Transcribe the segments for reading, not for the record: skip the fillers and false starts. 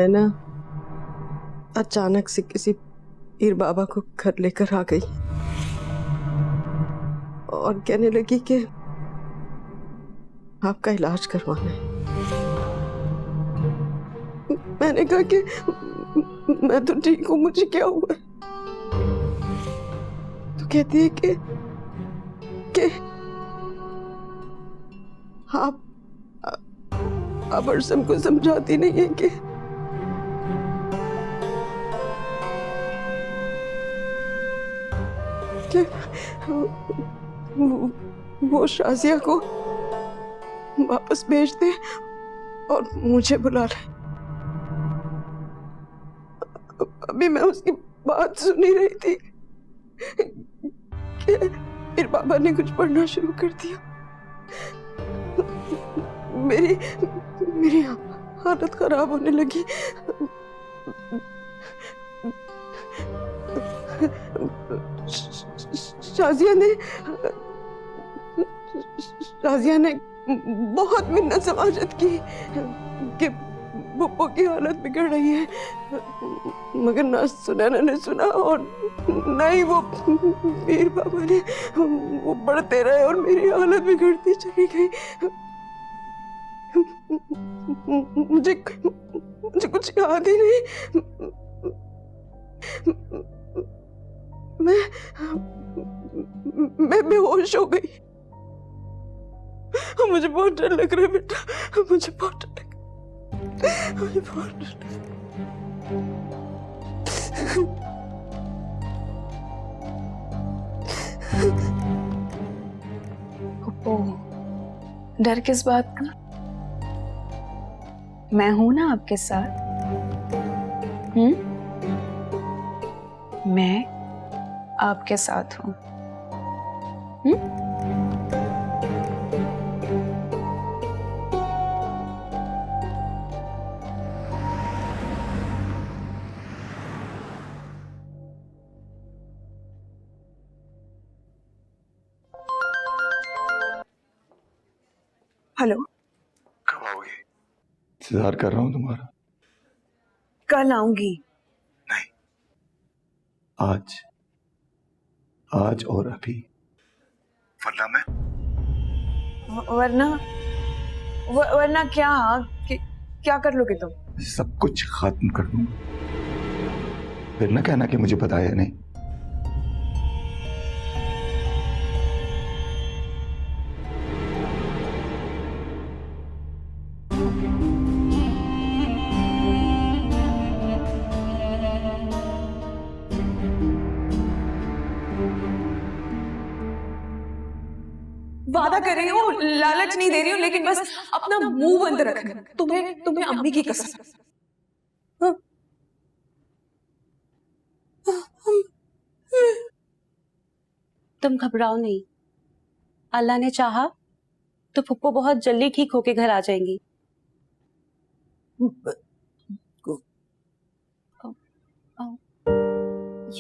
नैना अचानक से किसी पीर बाबा को घर लेकर आ गई और कहने लगी कि आपका इलाज करवाना है। मैंने कहा कि मैं तो ठीक हूं, मुझे क्या हुआ? तो कहती है कि आप अर्सम को समझाती नहीं है कि वो शाजिया को वापस भेज दे और मुझे बुला ले। अभी मैं उसकी बात सुनी रही थी कि फिर बाबा ने कुछ पढ़ना शुरू कर दिया। मेरी हालत खराब होने लगी। शाजिया ने बहुत मिन्नत समाजत की कि बुप्पो की हालत बिगड़ रही है, मगर ना सुनैना ने सुना और ना ही वो पीर बाबा ने। वो बढ़ते रहे और मेरी हालत बिगड़ती चली गई। मुझे कुछ याद ही नहीं। मैं बेहोश हो गई। मुझे बहुत डर लग रहा है बेटा, मुझे बहुत डर लग रहा है, मुझे बहुत डर लग रहा है। डर किस बात का? मैं हूं ना आपके साथ। मैं आपके साथ हूं। हेलो, कब आओगी? इंतजार कर रहा हूं तुम्हारा। कल आऊंगी। नहीं, आज और अभी। वरना मैं वरना क्या कर लोगे तुम? सब कुछ खत्म कर दूंगा। फिर ना कहना कि मुझे बताया नहीं। वादा कर रही हूँ, लालच नहीं दे रही हूँ, लेकिन बस अपना मुंह बंद रखना। तुम्हें अम्मी की कसम। तुम घबराओ नहीं, अल्लाह ने चाहा तो फुप्पो बहुत जल्दी ठीक होके घर आ जाएंगी।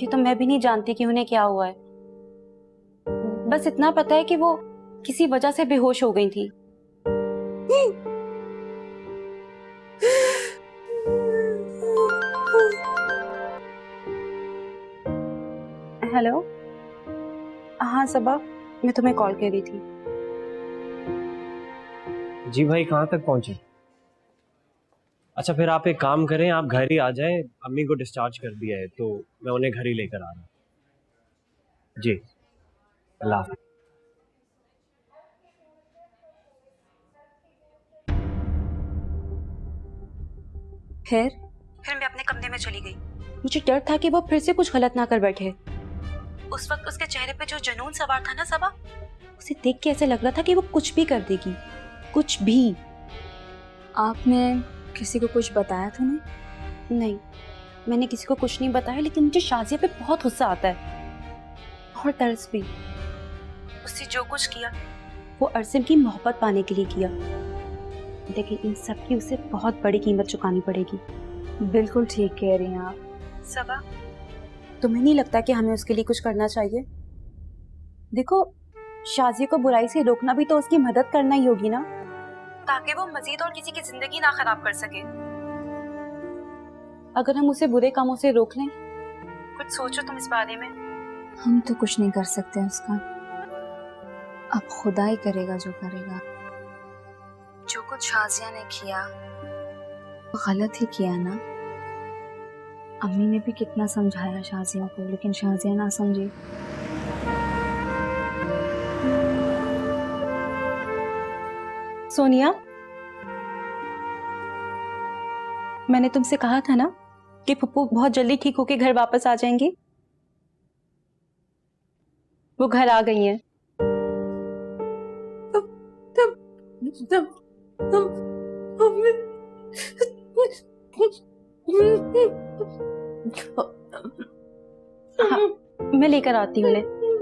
ये तो मैं भी नहीं जानती कि उन्हें क्या हुआ है। बस इतना पता है कि वो किसी वजह से बेहोश हो गई थी। हेलो, हाँ सबा, मैं तुम्हें कॉल कर रही थी। जी भाई, कहाँ तक पहुंचे? अच्छा, फिर आप एक काम करें, आप घर ही आ जाएं। अम्मी को डिस्चार्ज कर दिया है तो मैं उन्हें घर ही लेकर आ रहा हूँ। जी, अल्लाह हाफ़िज़। फिर मैं अपने कमरे में चली गई। मुझे डर था कि वो फिर से कुछ गलत ना कर बैठे। उस वक्त उसके चेहरे पे जो जुनून सवार था ना सबा, उसे देख के ऐसे लग रहा था कि वो कुछ भी कर देगी, कुछ भी। आपने किसी को कुछ बताया तो नहीं? नहीं, मैंने किसी को कुछ नहीं बताया, लेकिन मुझे शाजिया पे बहुत गुस्सा आता है और तरस भी। उससे जो कुछ किया वो अरसम की मोहब्बत पाने के लिए किया, लेकिन इन सब की उसे बहुत बड़ी कीमत चुकानी पड़ेगी। बिल्कुल ठीक कह रही हैं आप। सबा, तुम्हें नहीं लगता कि हमें उसके लिए कुछ करना चाहिए? देखो, शाजिया को बुराई से रोकना भी तो उसकी मदद करना ही होगी ना, ताकि वो मजीद और किसी की जिंदगी ना खराब कर सके। अगर हम उसे बुरे कामों से रोक लें? कुछ सोचो तुम इस बारे में। हम तो कुछ नहीं कर सकते उसका, अब खुदा ही करेगा जो करेगा। जो कुछ शाजिया ने किया वो गलत ही किया ना। अम्मी ने भी कितना समझाया शाजिया को, लेकिन शाजिया ना समझी। सोनिया, मैंने तुमसे कहा था ना कि पप्पू बहुत जल्दी ठीक होके घर वापस आ जाएंगे। वो घर आ गई हैं। हाँ, मैं लेकर आती हूँ,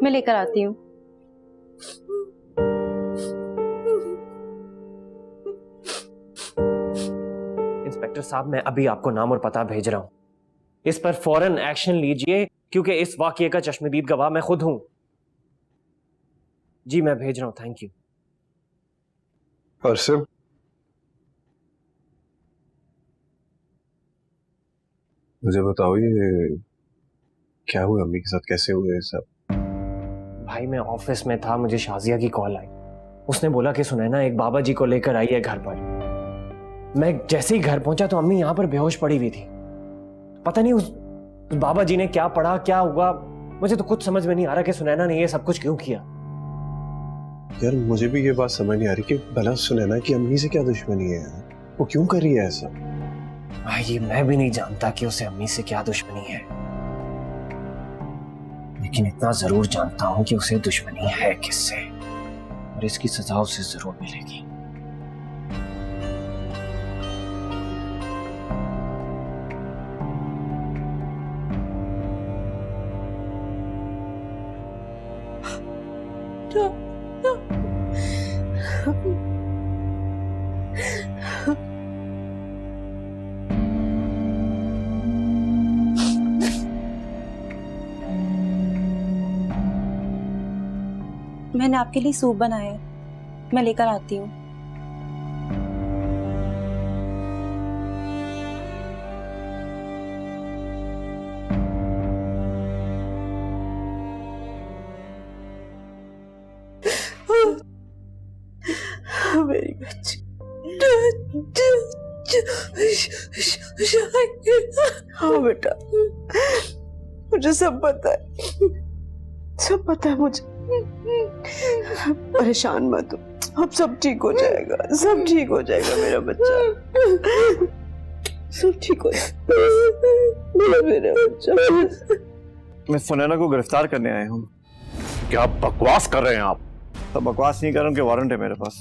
मैं लेकर आती हूँ। इंस्पेक्टर साहब, मैं अभी आपको नाम और पता भेज रहा हूं। इस पर फौरन एक्शन लीजिए, क्योंकि इस वाकये का चश्मदीद गवाह मैं खुद हूं। जी, मैं भेज रहा हूं। Thank you. अरसिम, मुझे बताओ ये क्या हुआ, अम्मी के साथ कैसे हुए ये सब? भाई, मैं ऑफिस में था, मुझे शाजिया की कॉल आई। उसने बोला कि सुनैना एक बाबा जी को लेकर आई है घर पर। मैं जैसे ही घर पहुंचा तो अम्मी यहां पर बेहोश पड़ी हुई थी। पता नहीं उस बाबा जी ने क्या पढ़ा, क्या हुआ। मुझे तो कुछ समझ में नहीं आ रहा कि सुनैना ने ये सब कुछ क्यों किया। यार मुझे भी ये बात समझ नहीं आ रही कि भला सुनैना की अम्मी से क्या दुश्मनी है यार? वो क्यों कर रही है ऐसा? भाई, ये मैं भी नहीं जानता कि उसे अम्मी से क्या दुश्मनी है, लेकिन इतना जरूर जानता हूं कि उसे दुश्मनी है किससे, और इसकी सजा उसे जरूर मिलेगी। मैंने आपके लिए सूप बनाया है, मैं लेकर आती हूँ। मेरी बच्ची। हाँ बेटा, मुझे सब पता है, सब पता है मुझे। परेशान मत हो, अब सब ठीक हो जाएगा, सब ठीक हो जाएगा मेरा बच्चा, सब ठीक हो जाएगा मेरा बच्चा। मैं सुनैना को गिरफ्तार करने आया हूँ। क्या बकवास कर रहे हैं आप? तो बकवास नहीं कर रहा हूँ कि वारंट है मेरे पास।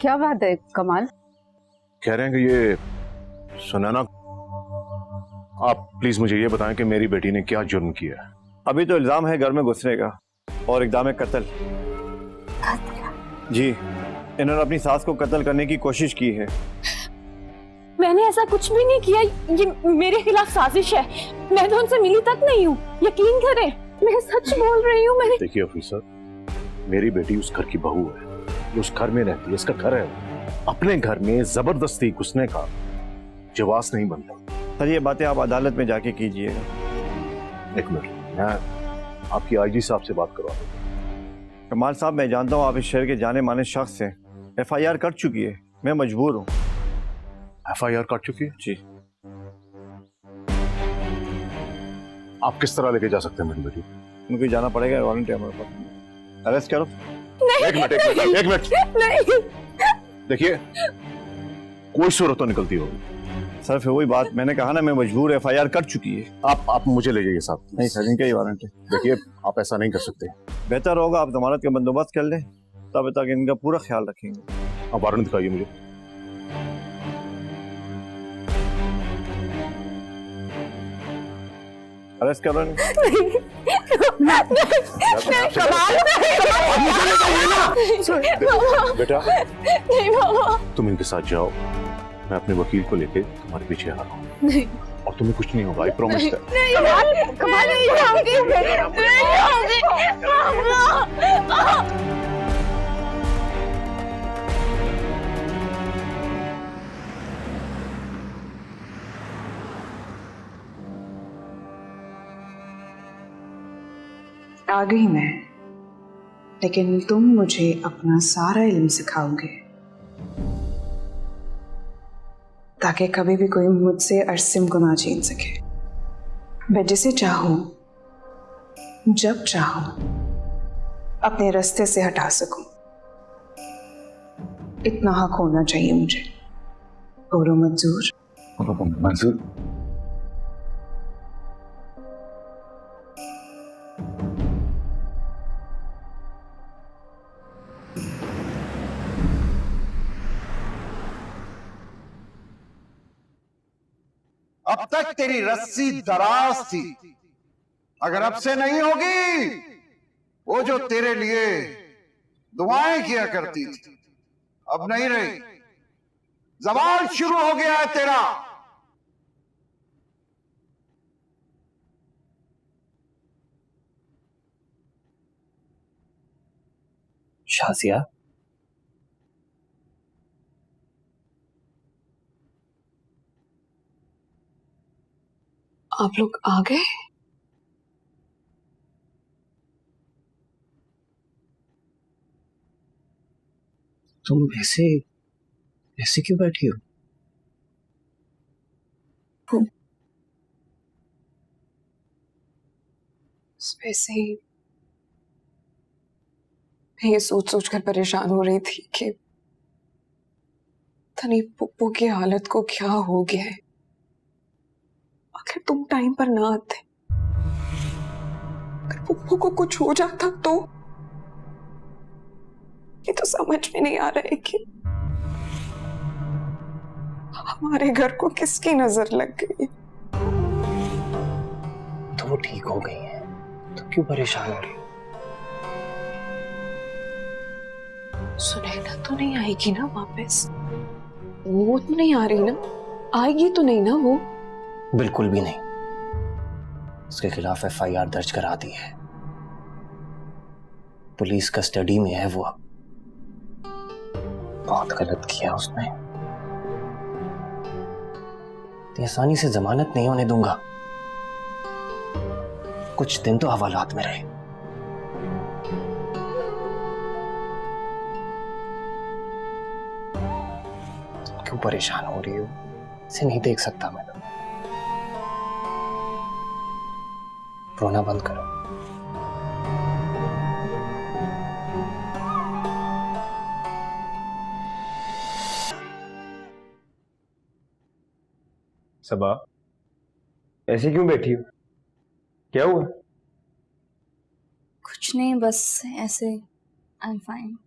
क्या बात है कमाल? कह रहे हैं कि ये सुनैना, आप प्लीज मुझे ये बताएं कि मेरी बेटी ने क्या जुर्म किया है? अभी तो इल्जाम है घर में घुसने का और इक़दाम कत्ल। जी, इन्होंने अपनी सास को कत्ल करने की कोशिश की है। मैंने ऐसा कुछ भी नहीं किया, ये मेरे खिलाफ साजिश है। मैं तो उनसे मिली तक नहीं हूँ, यकीन करें, मैं सच बोल रही हूँ। मैंने देखिए ऑफिसर, मेरी बेटी उस घर की बहू है, ये उस घर में रहती है, इसका घर है। अपने घर में जबरदस्ती घुसने का जवाब नहीं बनता। सर, ये बातें आप अदालत में जाके कीजिएगा। एक मिनट, मैं आपकी आईजी साहब से बात करवा दूं। कमाल साहब, मैं जानता हूँ आप इस शहर के जाने माने शख्स हैं। FIR कट चुकी है, मैं मजबूर हूँ। FIR कट चुकी है? जी। आप किस तरह लेके जा सकते हैं मेरी बेटी? मुझे जाना पड़ेगा, वारंट है हमारे पास। अरेस्ट करो। एक मिनट नहीं। देखिए, कोई सूरत तो निकलती होगी। सर, फिर वही बात, मैंने कहा ना मैं मजबूर, FIR कट चुकी है। आप मुझे ले जाइए साथ। नहीं सर, इनका ही वारंट है। देखिए, आप ऐसा नहीं कर सकते। बेहतर होगा आप जमानत का बंदोबस्त कर लें, तब तक इनका पूरा ख्याल रखेंगे। आप वारंट दिखाइए मुझे। अरेस्ट कर रहे हैं? बेटा, नहीं बाबा, तुम इनके साथ जाओ, मैं अपने वकील को लेके तुम्हारे पीछे आ रहा हूँ, और तुम्हें कुछ नहीं होगा, आई प्रॉमिस। कमाल नहीं जाओगी, नहीं जाओगी। आ गई मैं, लेकिन तुम मुझे अपना सारा इल्म सिखाओगे ताकि कभी भी कोई मुझसे अर्सिम को ना छीन सके। मैं जिसे चाहूं जब चाहूं अपने रास्ते से हटा सकूं, इतना हक होना चाहिए मुझे। बोलो मंजूर? मंजूर। अब तक तेरी रस्सी दराज थी, अगर अब से नहीं होगी, वो जो तेरे लिए दुआएं किया करती थी अब नहीं रही। ज़वाल शुरू हो गया है तेरा। शाजिया, आप लोग आ गए? तुम ऐसे ऐसे क्यों बैठी हो? वैसे ही मैं ये सोच सोच कर परेशान हो रही थी कि पता नहीं पुप्पू की हालत को क्या हो गया है। अगर तुम टाइम पर ना आते, अगर पुप्पू को कुछ हो जाता तो ये तो समझ में नहीं आ रहा है कि हमारे घर को किसकी नजर लग गई। तो वो ठीक हो गई है, तो क्यों परेशान हो रही हो? सुनैना तो नहीं आएगी ना वापस? वो तो नहीं आ रही ना? आएगी तो नहीं ना वो? बिल्कुल भी नहीं। उसके खिलाफ एफआईआर दर्ज करा दी है, पुलिस कस्टडी में है वो। बहुत गलत किया उसने। इतनी आसानी से जमानत नहीं होने दूंगा। कुछ दिन तो हवालात में रहे। क्यों परेशान हो रही हो? इसे नहीं देख सकता मैं। रोना बंद करो। सबा, ऐसे क्यों बैठी हो? क्या हुआ? कुछ नहीं, बस ऐसे। I am fine.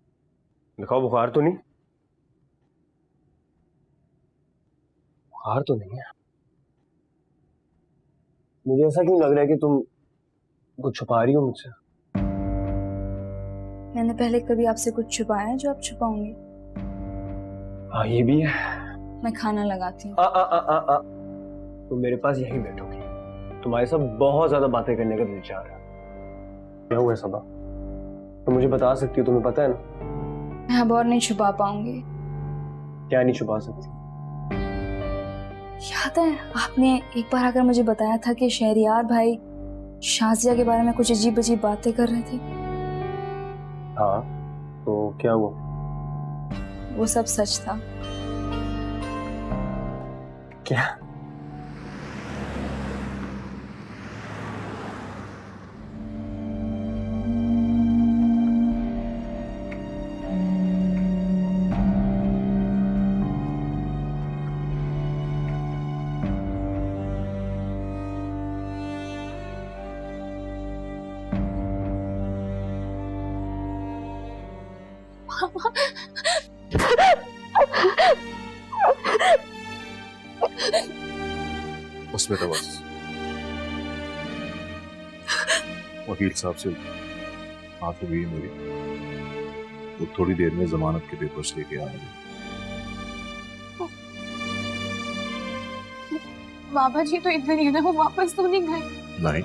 दिखाओ, बुखार तो नहीं? बुखार तो नहीं है। मुझे ऐसा क्यों लग रहा है कि तुम कुछ छुपा रही हो मुझसे? मैंने पहले कभी आपसे कुछ छुपाया है जो आप छुपाओगे? हाँ, ये भी है। मैं खाना लगाती हूँ। तुम मेरे पास यहीं बैठोगी। तुम्हारे साथ बहुत ज्यादा बातें करने का दिल चाह रहा है। क्या हुआ सबा? तुम मुझे बता सकती हो, तुम्हें पता है ना? मैं अब और नहीं छुपा पाऊंगी। क्या नहीं छुपा सकती? याद है आपने एक बार आकर मुझे बताया था कि शहरियार भाई शाजिया के बारे में कुछ अजीब अजीब बातें कर रहे थे? हाँ, तो क्या हुआ? वो सब सच था। क्या? उसमें तो बस वकील साहब से बात हो गई है मेरी। वो थोड़ी देर में जमानत के पेपर्स लेके आ रहे हैं। बाबा जी तो इधर ही है ना, वो वापस तो नहीं गए? नहीं,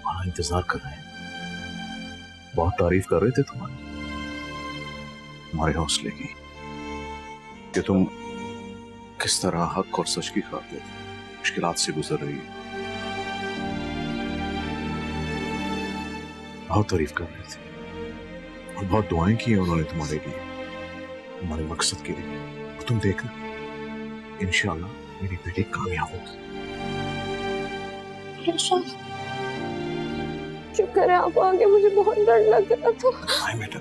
वहां इंतजार कर रहे हैं। बहुत तारीफ कर रहे थे तुम्हारे हौसले की, कि तुम किस तरह हक और सच की खातिर मुश्किलात से गुजर रही है। बहुत तारीफ कर रहे थे और बहुत दुआएं की हैं उन्होंने तुम्हारे लिए, तुम्हारे मकसद के लिए। और तुम देखना इंशाल्लाह मेरी बेटी कामयाब होगी। शुक्र है आप आगे, मुझे बहुत डर लग रहा था। हाय बेटा,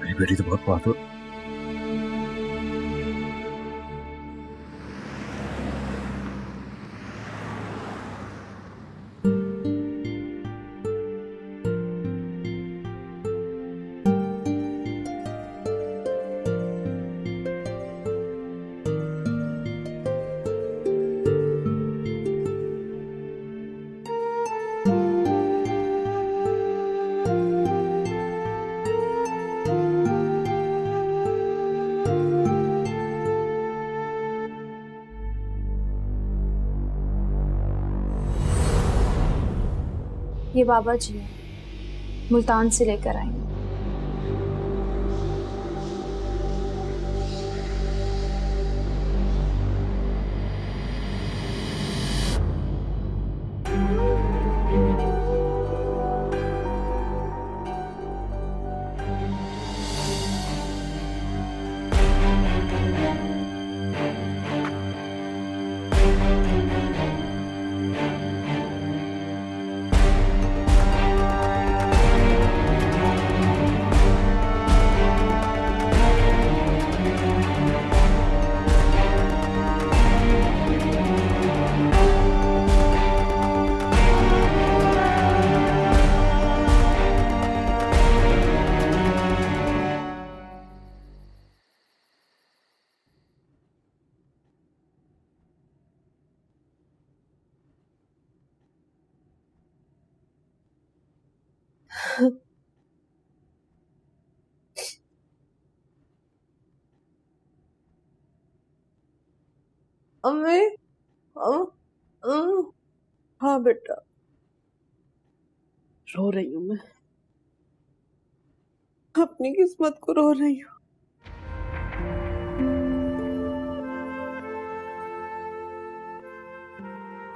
मेरी बेटी तो बहुत बहादुर। ये बाबा जी है, मुल्तान से लेकर आए। अम्मी, हाँ बेटा, रो रही हूँ मैं, अपनी किस्मत को रो रही हूँ।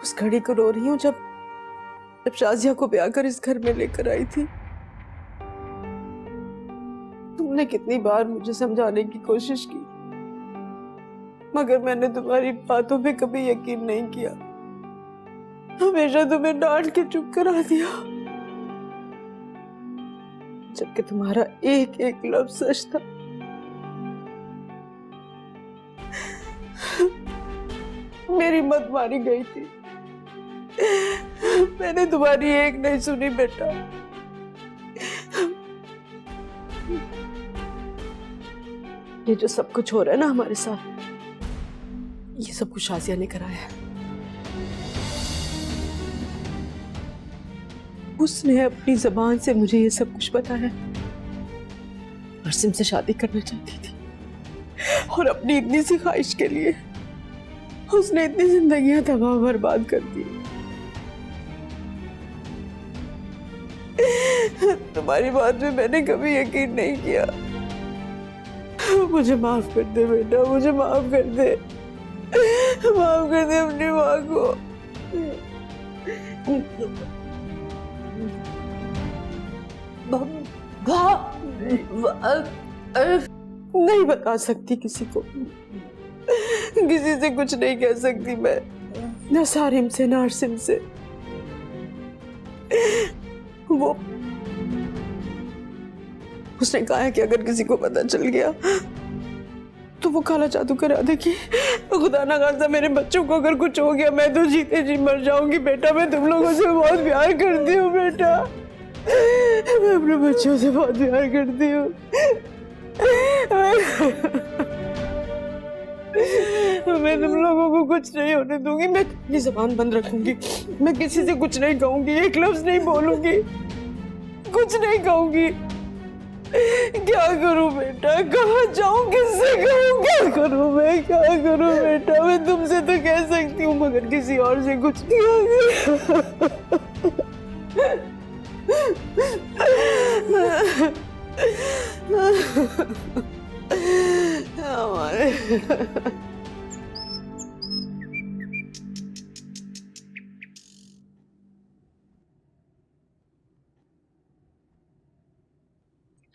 उस घड़ी को रो रही हूँ जब शाजिया को ब्याह कर इस घर में लेकर आई थी। तुमने कितनी बार मुझे समझाने की कोशिश की, मगर मैंने तुम्हारी बातों पे कभी यकीन नहीं किया। हमेशा तुम्हें डांट के चुप करा दिया, जबकि तुम्हारा एक एक लफ्ज सच था। मेरी मत मारी गई थी, मैंने तुम्हारी एक नहीं सुनी बेटा। ये जो सब कुछ हो रहा है ना हमारे साथ, ये सब कुछ शाजिया ने कराया है। उसने अपनी जबान से मुझे ये सब कुछ बताया। अरसिम से शादी करना चाहती थी और अपनी इतनी सी ख्वाहिश के लिए उसने इतनी जिंदगियां तबाह बर्बाद कर दी। तुम्हारी बात में मैंने कभी यकीन नहीं किया। मुझे माफ कर दे बेटा, मुझे माफ कर दे, माफ कर दे अपनी माँ को। नहीं बता सकती किसी को, किसी से कुछ नहीं कह सकती मैं, न सारिम से न अरसिम से। वो उसने कहा है कि अगर किसी को पता चल गया तो वो काला जादू करा देगी। तो खुदा ना खास्ता मेरे बच्चों को अगर कुछ हो गया, मैं तो जीते जी मर जाऊंगी बेटा। मैं तुम लोगों से बहुत प्यार करती हूँ बेटा, मैं अपने बच्चों से बहुत प्यार करती हूँ। मैं तुम लोगों को कुछ नहीं होने दूंगी। मैं अपनी जबान बंद रखूंगी, मैं किसी से कुछ नहीं कहूंगी, एक लफ्ज नहीं बोलूंगी, कुछ नहीं कहूंगी। क्या करूं बेटा, कहाँ जाऊं, किससे कहूं, क्या करूं मैं, क्या करूं बेटा। मैं तुमसे तो कह सकती हूँ मगर किसी और से कुछ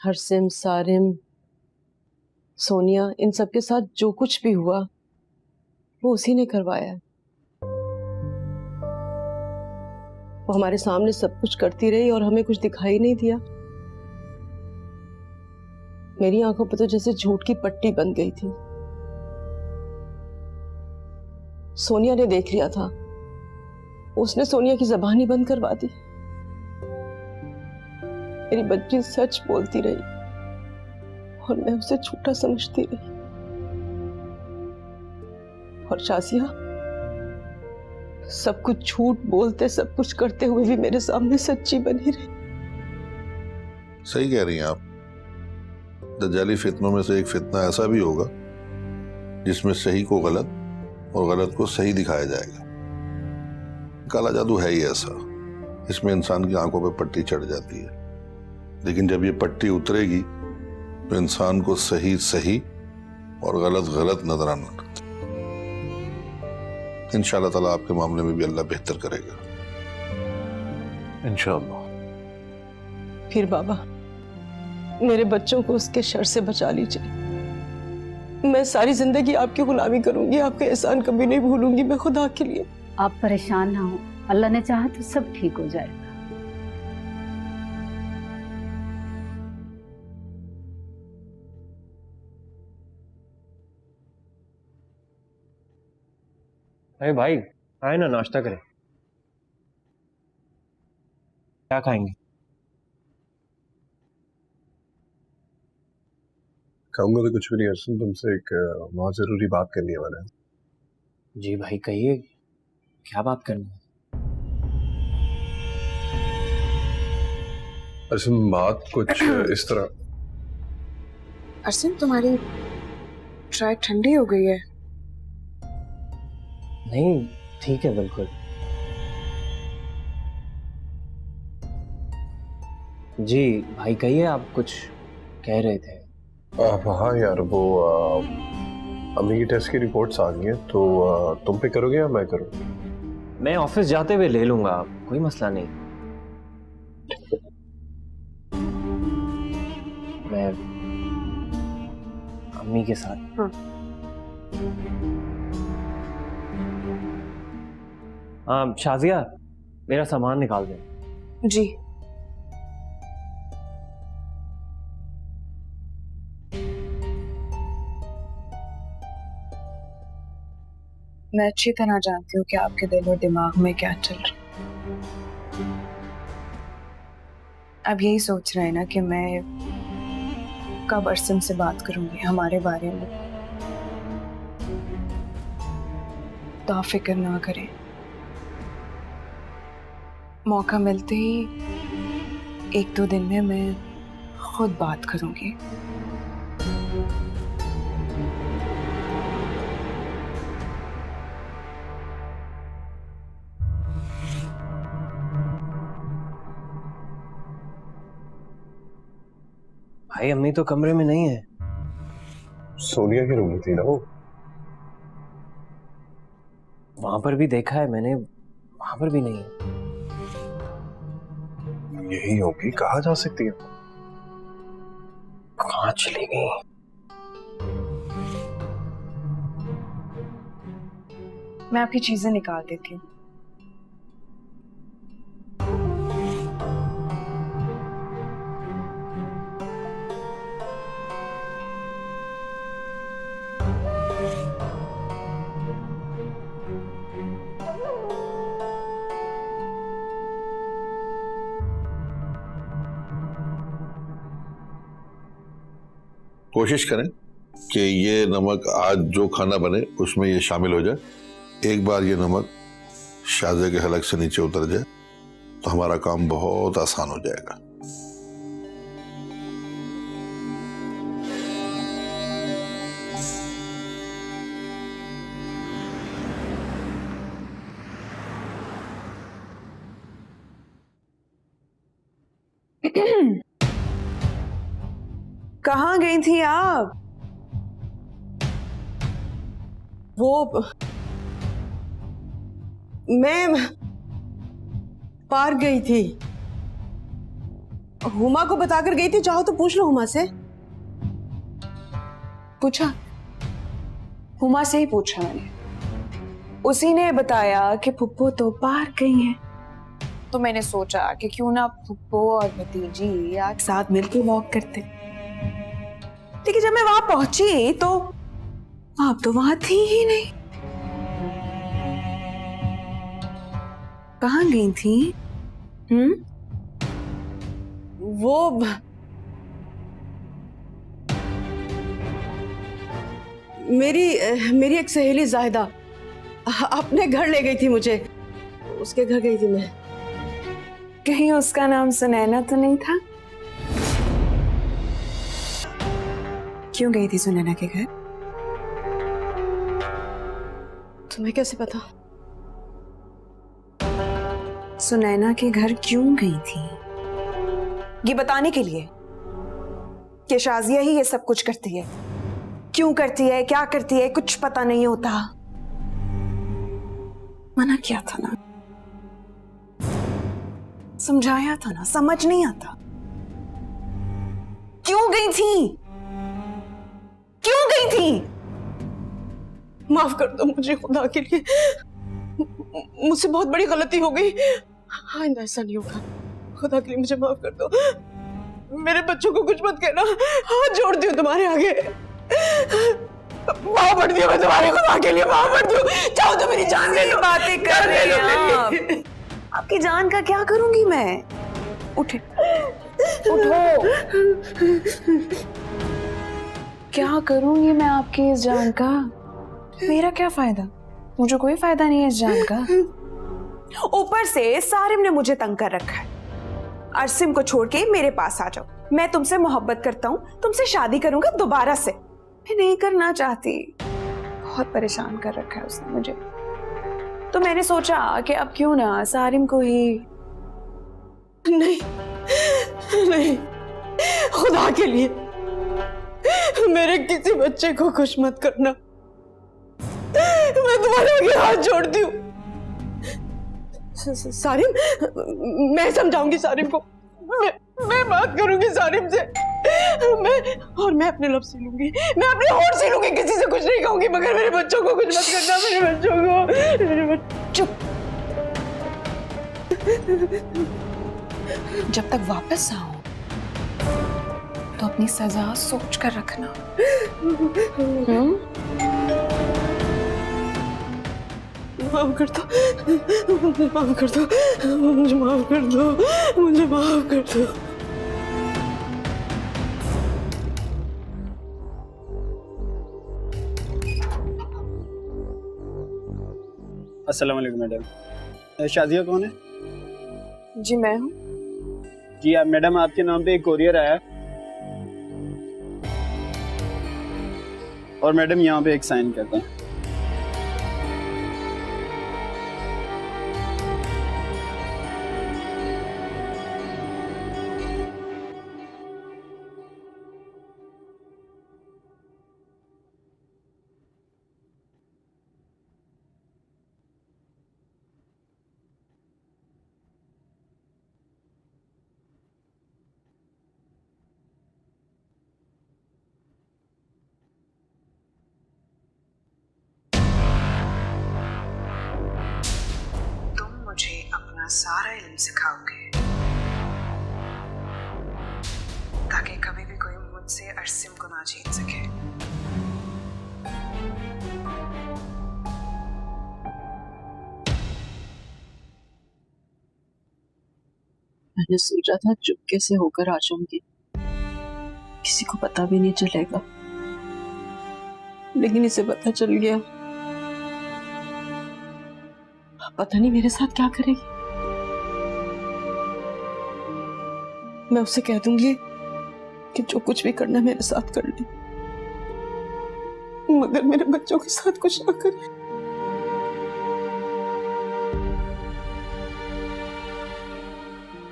हरसिम, सारिम, सोनिया, इन सब के साथ जो कुछ भी हुआ वो उसी ने करवाया है। वो हमारे सामने सब कुछ करती रही और हमें कुछ दिखाई नहीं दिया। मेरी आंखों पर तो जैसे झूठ की पट्टी बन गई थी। सोनिया ने देख लिया था, उसने सोनिया की ज़बान ही बंद करवा दी। मेरी बच्ची सच बोलती रही और मैं उसे झूठा समझती रही। और शाजिया सब कुछ झूठ बोलते, सब कुछ करते हुए भी मेरे सामने सच्ची बनी रही। सही कह रही हैं आप। दज्जाली फितनों में से एक फितना ऐसा भी होगा जिसमें सही को गलत और गलत को सही दिखाया जाएगा। काला जादू है ही ऐसा, इसमें इंसान की आंखों पे पट्टी चढ़ जाती है, लेकिन जब ये पट्टी उतरेगी तो इंसान को सही सही और गलत गलत नजर आने लगता है। इंशाअल्लाह ताला आपके मामले में भी अल्लाह बेहतर करेगा इंशाअल्लाह। फिर बाबा मेरे बच्चों को उसके शर से बचा लीजिए। मैं सारी जिंदगी आपकी गुलामी करूंगी, आपका एहसान कभी नहीं भूलूंगी मैं खुदा के लिए। आप परेशान ना हो, अल्लाह ने चाहा तो सब ठीक हो जाएगा। अरे भाई आए ना, नाश्ता करें। क्या खाएंगे? खाऊंगा तो कुछ भी नहीं अर्जुन, तुमसे एक बहुत जरूरी बात करनी है मैंने। जी भाई कहिए, क्या बात करनी है? अर्जुन बात कुछ इस तरह। अरसिम तुम्हारी चाय ठंडी हो गई है। नहीं ठीक है बिल्कुल। जी भाई कहिए, आप कुछ कह रहे थे। हाँ यार, वो अम्मी की टेस्ट की रिपोर्ट्स आ गई हैं, तो तुम पे करोगे या मैं करूँ? मैं ऑफिस जाते हुए ले लूंगा, कोई मसला नहीं। मैं अम्मी के साथ। हाँ शाजिया, मेरा सामान निकाल दे। जी मैं अच्छी तरह जानती हूँ कि आपके दिल और दिमाग में क्या चल रहा है। अब यही सोच रहे हैं ना कि मैं कब अरसम से बात करूंगी हमारे बारे में। तो आप फिक्र ना करें, मौका मिलते ही 1-2 दिन में मैं खुद बात करूंगी। भाई अम्मी तो कमरे में नहीं है। सोनिया के रूम में थी ना वो। वहां पर भी देखा है मैंने, वहां पर भी नहीं है। यही होगी, कहाँ जा सकती है? कहाँ चली गई? मैं आपकी चीजें निकाल देती हूँ। कोशिश करें कि ये नमक आज जो खाना बने उसमें ये शामिल हो जाए। एक बार ये नमक शाज़े के हलक से नीचे उतर जाए तो हमारा काम बहुत आसान हो जाएगा। कहाँ गई थी आप? वो मैं पार्क गई थी। हुमा को बताकर गई थी, चाहो तो पूछ लो हुमा से। पूछा, हुमा से ही पूछा मैंने। उसी ने बताया कि फुप्पो तो बाहर गई हैं। तो मैंने सोचा कि क्यों ना फुप्पो और भतीजी आज साथ मिलकर वॉक करते। लेकिन जब मैं वहां पहुंची तो आप तो वहां थी ही नहीं। कहाँ गई थी? वो मेरी एक सहेली जाहिदा अपने घर ले गई थी मुझे, उसके घर गई थी मैं। कहीं उसका नाम सुनैना तो नहीं था? क्यों गई थी सुनैना के घर? तुम्हें कैसे पता? सुनैना के घर क्यों गई थी? ये बताने के लिए कि शाजिया ही ये सब कुछ करती है। क्यों करती है, क्या करती है, कुछ पता नहीं होता। मना किया था ना, समझाया था ना, समझ नहीं आता। क्यों गई थी? क्यों गई थी? माफ कर दो मुझे खुदा के लिए, मुझसे बहुत बड़ी गलती हो गई। आइंदा ऐसा नहीं होगा, खुदा के लिए मुझे माफ कर दो। मेरे बच्चों को कुछ मत कहना, हाथ जोड़ती हूँ तुम्हारे आगे, माफ पड़ती हूँ मैं तुम्हारे, खुदा के लिए माफ पड़ती हूँ। चाहो तो मेरी जान ले लो। बातें कर रही हैं आप। आपकी जान का क्या करूंगी मैं? उठे, उठो। क्या करूंगी मैं आपकी इस जान का? मेरा क्या फायदा? मुझे कोई फायदा नहीं है इस जान का। ऊपर से सारिम ने मुझे तंग कर रखा है। अरसिम को छोड़ के मेरे पास आ जाओ, मैं तुमसे मोहब्बत करता हूँ, तुमसे शादी करूंगा दोबारा से। मैं नहीं करना चाहती, बहुत परेशान कर रखा है उसने मुझे। तो मैंने सोचा कि अब क्यों ना सारिम को ही। नहीं नहीं, खुदा के लिए मेरे किसी बच्चे को खुश मत करना, मैं तुम्हारे आगे हाथ जोड़ती हूँ। सारिम, मैं समझाऊंगी सारिम को, मैं बात करूंगी सारिम से, मैं अपने लफ्ज सी लूंगी, मैं अपने होठ सी लूंगी, किसी से कुछ नहीं कहूंगी, मगर मेरे बच्चों को कुछ मत करना, मेरे बच्चों को। चुप। जब तक वापस आओ तो अपनी सजा सोच कर रखना। माफ कर दो, मुझे माफ कर दो, मुझे माफ कर दो, मुझे माफ कर दो। अस्सलाम वालेकुम मैडम। शाजिया कौन है? जी मैं हूँ। जी आप मैडम, आपके नाम पे एक कोरियर आया है और मैडम यहाँ पे एक साइन करते हैं। मुझे अपना सारा इल्म सिखाओगे ताकि कभी भी कोई मुझसे अरसिम को ना छीन सके। मैंने सोचा था चुपके से होकर आ जाऊंगी, किसी को पता भी नहीं चलेगा, लेकिन इसे पता चल गया। पता नहीं मेरे साथ क्या करेगी। मैं उसे कह दूंगी कि जो कुछ भी करना मेरे साथ कर ले, मगर मेरे बच्चों के साथ कुछ ना करे।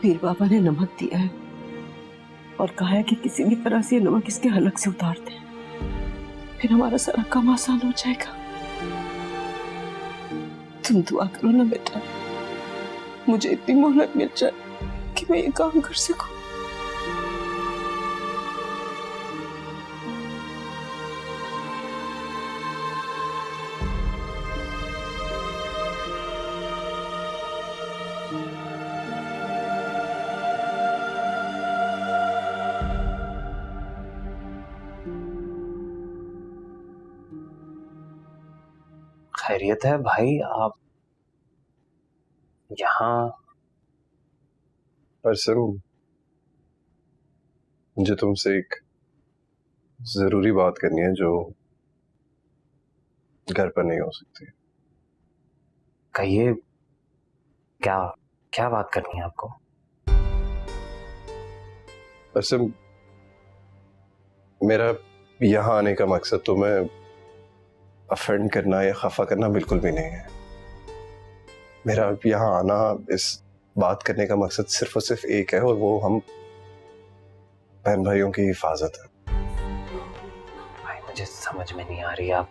पीर बाबा ने नमक दिया है और कहा है कि किसी भी तरह से ये नमक इसके हलक से उतार दे, फिर हमारा सारा काम आसान हो जाएगा। तुम दुआ करो ना बेटा, मुझे इतनी मोहलत मिल जाए कि मैं ये काम कर सकूं। खैरियत है भाई? आप यहाँ? अरसम, मुझे तुमसे एक जरूरी बात करनी है जो घर पर नहीं हो सकती। कहिए, क्या क्या बात करनी है आपको? अरसम, मेरा यहाँ आने का मकसद तुम्हें अफेंड करना या खफा करना बिल्कुल भी नहीं है। मेरा यहाँ आना, इस बात करने का मकसद सिर्फ और सिर्फ एक है, और वो हम बहन भाइयों की हिफाजत है। भाई मुझे समझ में नहीं आ रही आप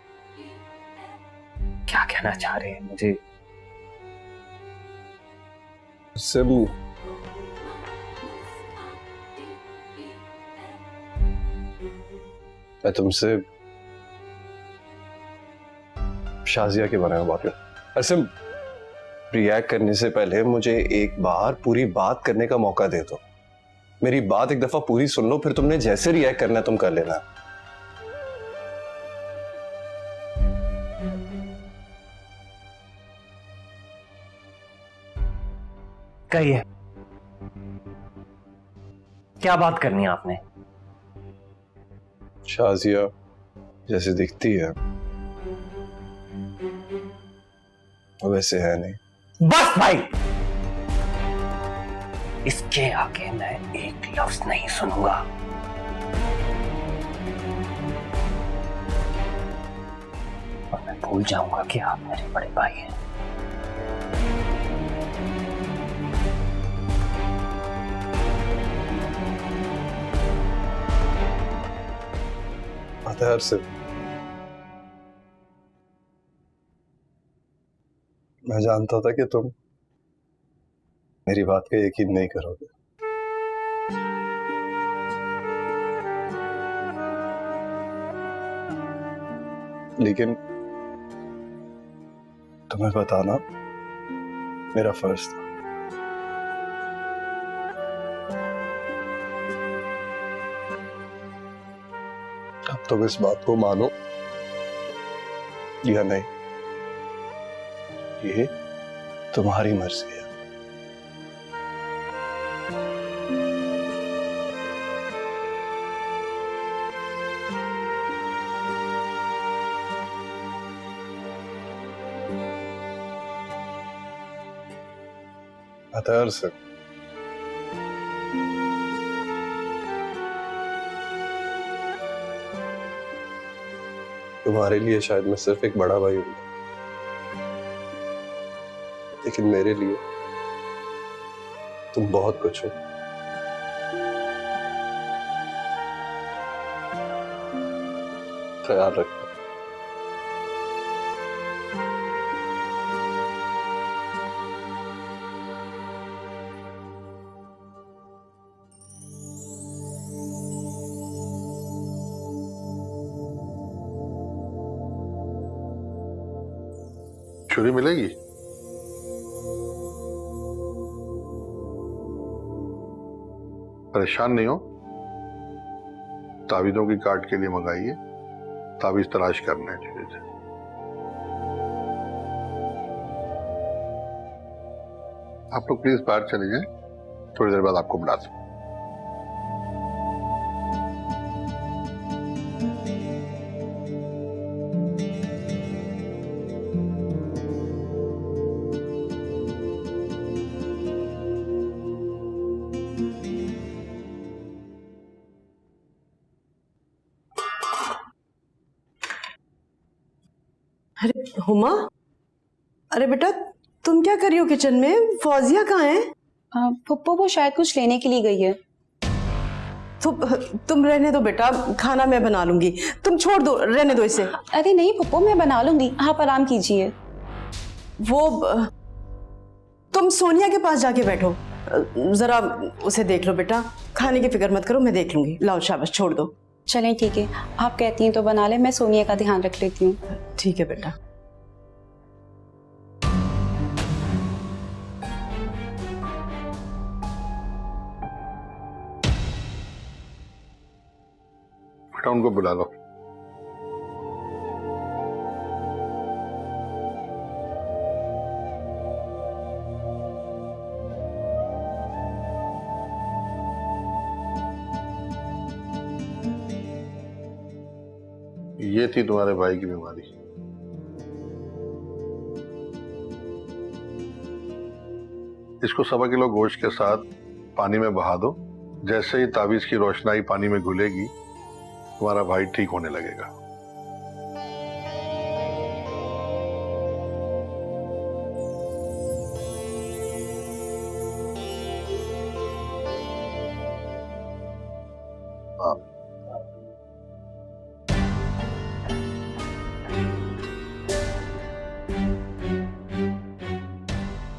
क्या कहना चाह रहे हैं मुझे। सिम, मैं तुमसे शाजिया के बारे में बात करूं। अरसम, रिएक्ट करने से पहले मुझे एक बार पूरी बात करने का मौका दे दो। मेरी बात एक दफा पूरी सुन लो, फिर तुमने जैसे रिएक्ट करना है तुम कर लेना। कहिए, क्या बात करनी है आपने? शाजिया जैसे दिखती है वैसे है नहीं। बस भाई, इसके आगे मैं एक लफ्ज नहीं सुनूंगा। और मैं भूल जाऊंगा कि आप मेरे बड़े भाई हैं। अतहर से मैं जानता था कि तुम मेरी बात का यकीन नहीं करोगे, लेकिन तुम्हें बताना मेरा फर्ज था। अब तुम इस बात को मानो या नहीं, ये तुम्हारी मर्जी है। अतहर से तुम्हारे लिए शायद मैं सिर्फ एक बड़ा भाई हूं, लेकिन मेरे लिए तुम बहुत कुछ हो। ख्याल रखना। छुरी मिलेगी? परेशान नहीं हो, तावीज़ों की काट के लिए मंगाइए, तावीज़ तलाश करने हैं धीरे धीरे। आप लोग प्लीज बाहर चले जाएं, थोड़ी देर बाद आपको बुलाते हैं। अरे हुमा, अरे बेटा तुम क्या कर रही हो किचन में? फौजिया कहाँ है? पप्पू वो शायद कुछ लेने के लिए गई है। तुम रहने दो बेटा, खाना मैं बना लूंगी, तुम छोड़ दो, रहने दो इसे। अरे नहीं पप्पू, मैं बना लूंगी, आप आराम कीजिए। वो तुम सोनिया के पास जाके बैठो, जरा उसे देख लो बेटा, खाने की फिक्र मत करो, मैं देख लूंगी। लाओ शाबाश, छोड़ दो। चलें ठीक है, आप कहती हैं तो बना ले, मैं सोनिया का ध्यान रख लेती हूँ। ठीक है बेटा। बेटा उनको बुला लो। ये थी तुम्हारे भाई की बीमारी। इसको 1.25 किलो गोश्त के साथ पानी में बहा दो। जैसे ही ताबीज की रोशनाई पानी में घुलेगी तुम्हारा भाई ठीक होने लगेगा।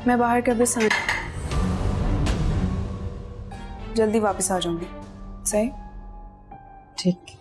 मैं बाहर के अभी जल्दी वापस आ जाऊंगी। सही? ठीक।